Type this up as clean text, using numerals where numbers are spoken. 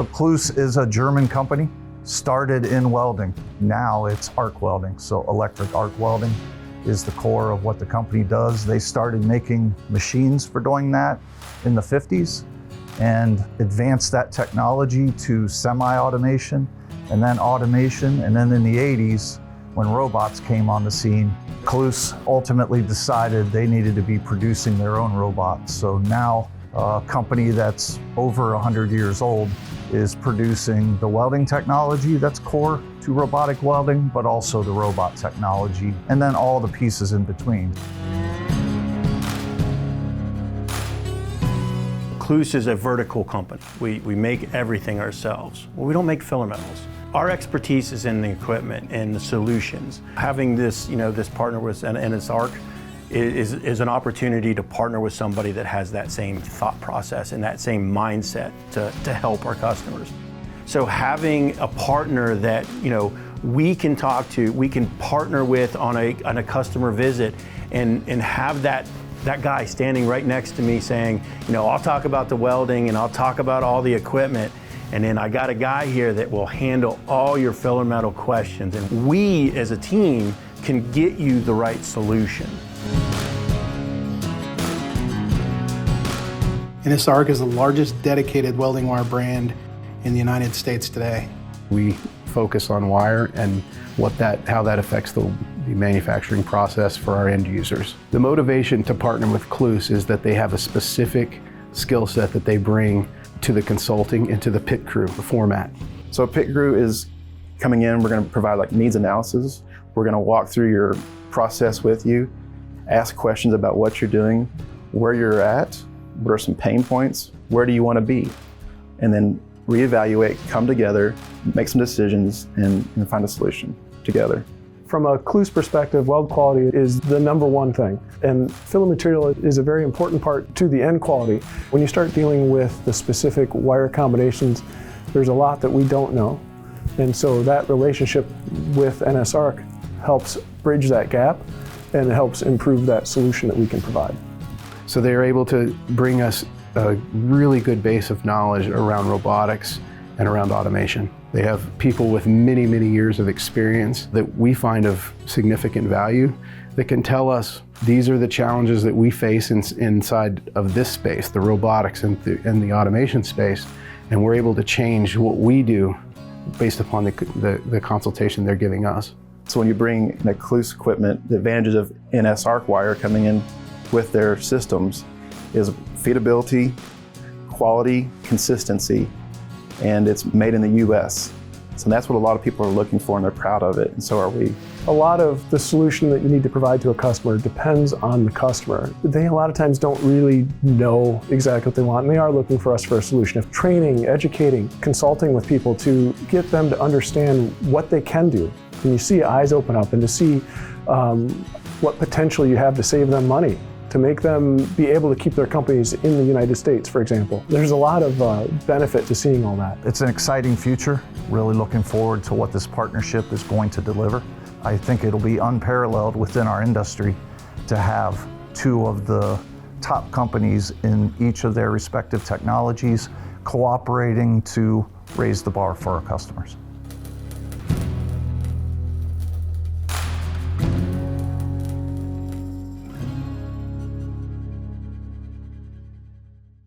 So CLOOS is a German company, started in welding. Now it's arc welding, so electric arc welding is the core of what the company does. They started making machines for doing that in the 50s and advanced that technology to semi-automation and then automation. And then in the 80s, when robots came on the scene, CLOOS ultimately decided they needed to be producing their own robots. So now a company that's over 100 years old is producing the welding technology that's core to robotic welding, but also the robot technology, and then all the pieces in between. CLOOS is a vertical company. We make everything ourselves. Well, we don't make filler metals. Our expertise is in the equipment and the solutions. Having this, this partner with NS ARC is an opportunity to partner with somebody that has that same thought process and that same mindset to help our customers. So having a partner that we can talk to, we can partner with on a customer visit, and have that guy standing right next to me saying, I'll talk about the welding and I'll talk about all the equipment, and then I got a guy here that will handle all your filler metal questions, and we as a team can get you the right solution. NS ARC is the largest dedicated welding wire brand in the United States today. We focus on wire and how that affects the manufacturing process for our end users. The motivation to partner with CLOOS is that they have a specific skill set that they bring to the consulting and to the pit crew format. So a pit crew is coming in, we're going to provide needs analysis. We're going to walk through your process with you, ask questions about what you're doing, where you're at, what are some pain points, where do you want to be, and then reevaluate, come together, make some decisions, and find a solution together. From a CLOOS perspective, weld quality is the #1 thing, and filler material is a very important part to the end quality. When you start dealing with the specific wire combinations, there's a lot that we don't know, and so that relationship with NS ARC helps bridge that gap and it helps improve that solution that we can provide. So they're able to bring us a really good base of knowledge around robotics and around automation. They have people with many, many years of experience that we find of significant value that can tell us these are the challenges that we face inside of this space, the robotics and the automation space, and we're able to change what we do based upon the consultation they're giving us. So when you bring the CLOOS equipment, the advantages of NS ARC wire coming in with their systems is feasibility, quality, consistency, and it's made in the US. So that's what a lot of people are looking for, and they're proud of it, and so are we. A lot of the solution that you need to provide to a customer depends on the customer. They a lot of times don't really know exactly what they want, and they are looking for us for a solution of training, educating, consulting with people to get them to understand what they can do. And you see eyes open up and to see what potential you have to save them money, to make them be able to keep their companies in the United States, for example. There's a lot of benefit to seeing all that. It's an exciting future. Really looking forward to what this partnership is going to deliver. I think it'll be unparalleled within our industry to have two of the top companies in each of their respective technologies cooperating to raise the bar for our customers.